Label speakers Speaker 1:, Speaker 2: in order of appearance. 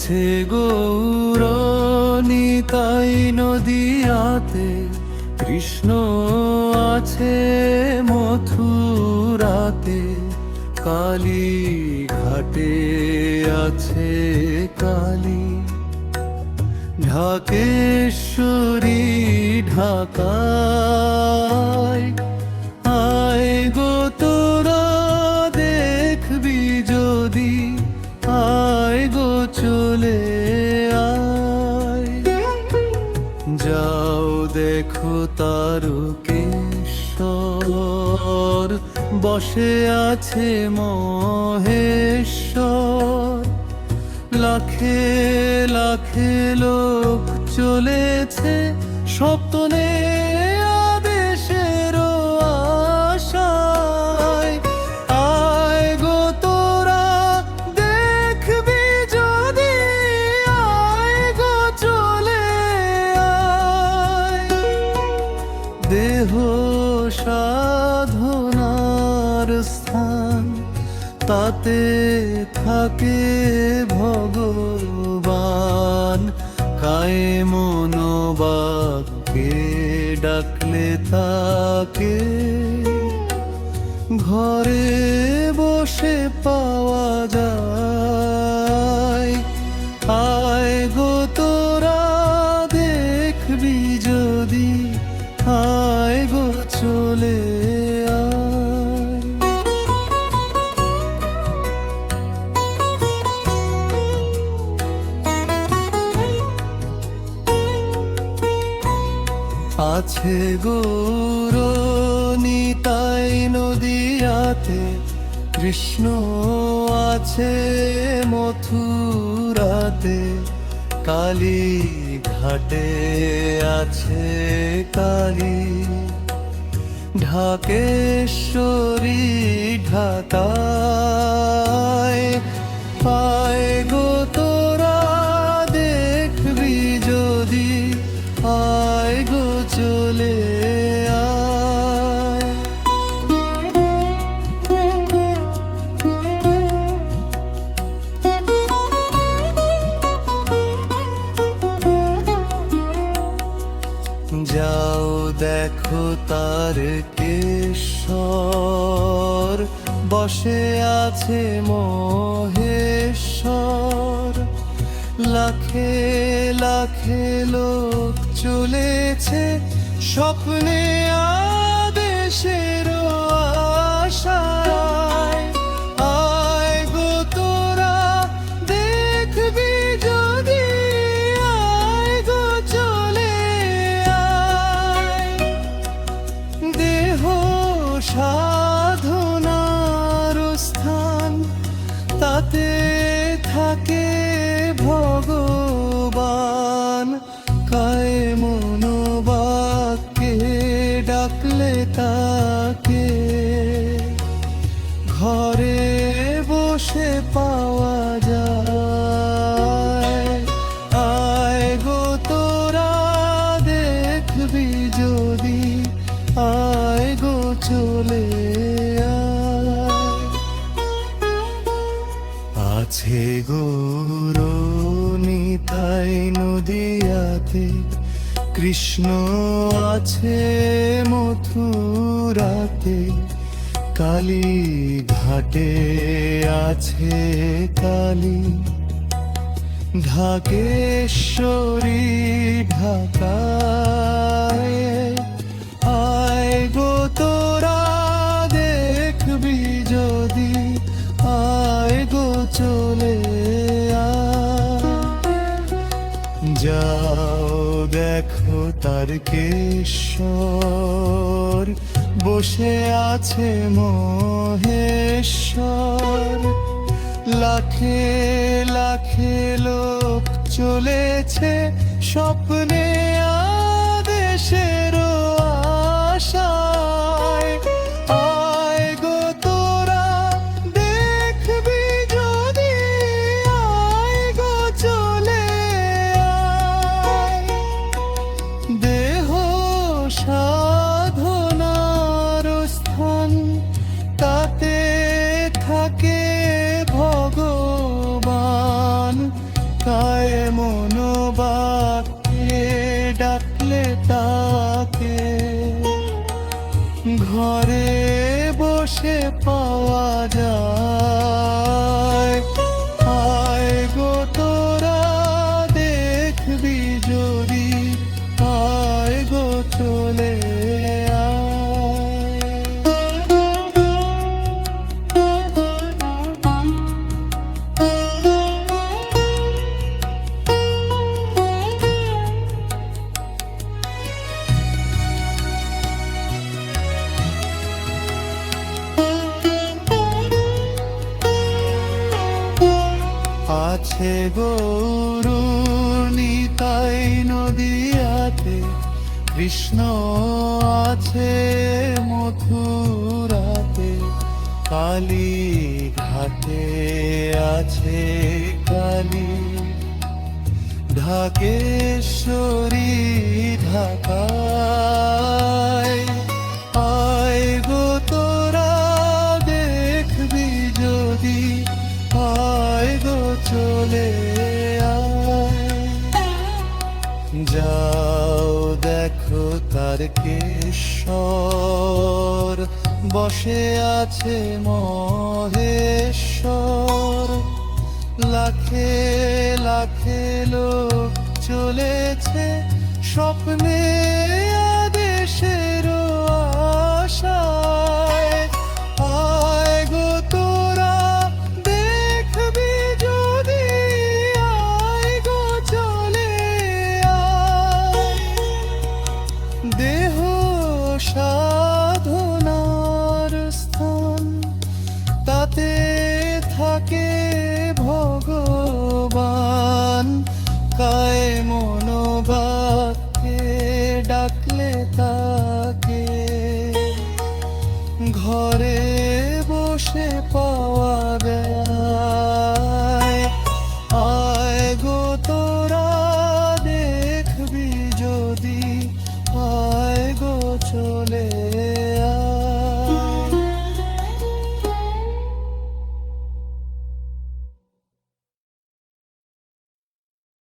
Speaker 1: আছে গৌরনিতাই নদিয়াতে, কৃষ্ণ আছে মথুরাতে, কালী ঘাটে আছে কালী, ঢাকেশ্বরী ঢাকায়। আয় গো তোরা দেখবি যদি, আয় গো চলে আয়। যাও দেখো তারকেশ্বর, বসে আছে মহেশ্বর। লাখে লাখে লোক চলেছে সপ্তনে আদেশের আশায়। আয় গো তোরা দেখবি যদি, আয় গো চলে আয়। দেহ সাধনার স্থান, তাতে থাকে ভগবান। কায়ে মনোবাক্যে ডাকলে তাকে, ঘরে বসে পাওয়া যায়। আয় গো তোরা দেখবি যদি, আয় গো চলে আয়। আছে গৌরনিতাই নদিয়াতে, কৃষ্ণ আছে মথুরাতে, কালী ঘাটে আছে কালী, ঢাকেশ্বরী ঢাকায়। আয় গো তোরা দেখবি যদি, আয় গো চলে আয়। যাও দেখো তারকেশ্বর, বসে আছে মহেশ্বর। লাখে লাখে লোক চলেছে স্বপ্নে আদেশের আশায়। আয় গো তোরা দেখবি যদি, আয় গো চলে আয়। দেহ সাধনার স্থান, তাতে থাকে ভগবান। কায়ে মনোবাক্যে ডাকলে তাকে, ঘরে বসে পাওয়া যায়। আয় গো তোরা দেখবি যদি, আয় গো চলে আয়। আছে গৌরনিতাই নদিয়াতে, কৃষ্ণ আছে মথুরাতে, কালী ঘাটে আছে কালী, ঢাকেশ্বরী ঢাকায়। আয় গো তোরা দেখবি যদি, আয় গো চলে আয়। যাও দেখো তারকেশ্বর, বসে আছে মহেশ্বর। লাখে লাখে লোক চলেছে স্বপ্নে আদেশের আশায়। আয় গো তোরা দেখবি যদি, আয় গো চলে আয়। দেহ সাধনার স্থান, তাতে থাকে ভগবান। তাকে ঘরে বসে পাওয়া যায়। আয় গো তোরা দেখবি যদি, আয় গো চলে আছে গৌরুর নিতাই নদিয়াতে, কৃষ্ণ আছে মথুরাতে, কালী ঘাটে আছে কালী, ঢাকেশ্বরী ঢাকায়। আয় গো তোরা দেখবি যদি, আয় গো চলে আয়। যাও দেখো তারকেশ্বর, বসে আছে মহেশ্বর, লাখে লাখে লোক চলেছে স্বপ্নে আদেশের আশায়। আয় গো তোরা দেখবি যদি, আয় গো চলে আয়। দেহ সাধনার স্থান, তাতে থাকে ভগবান, কায় মনোবাক্যে ডাকলে তাকে ঘরে বসে পাওয়া যায়। আয় গো তোরা দেখবি যদি, আয় গো চলে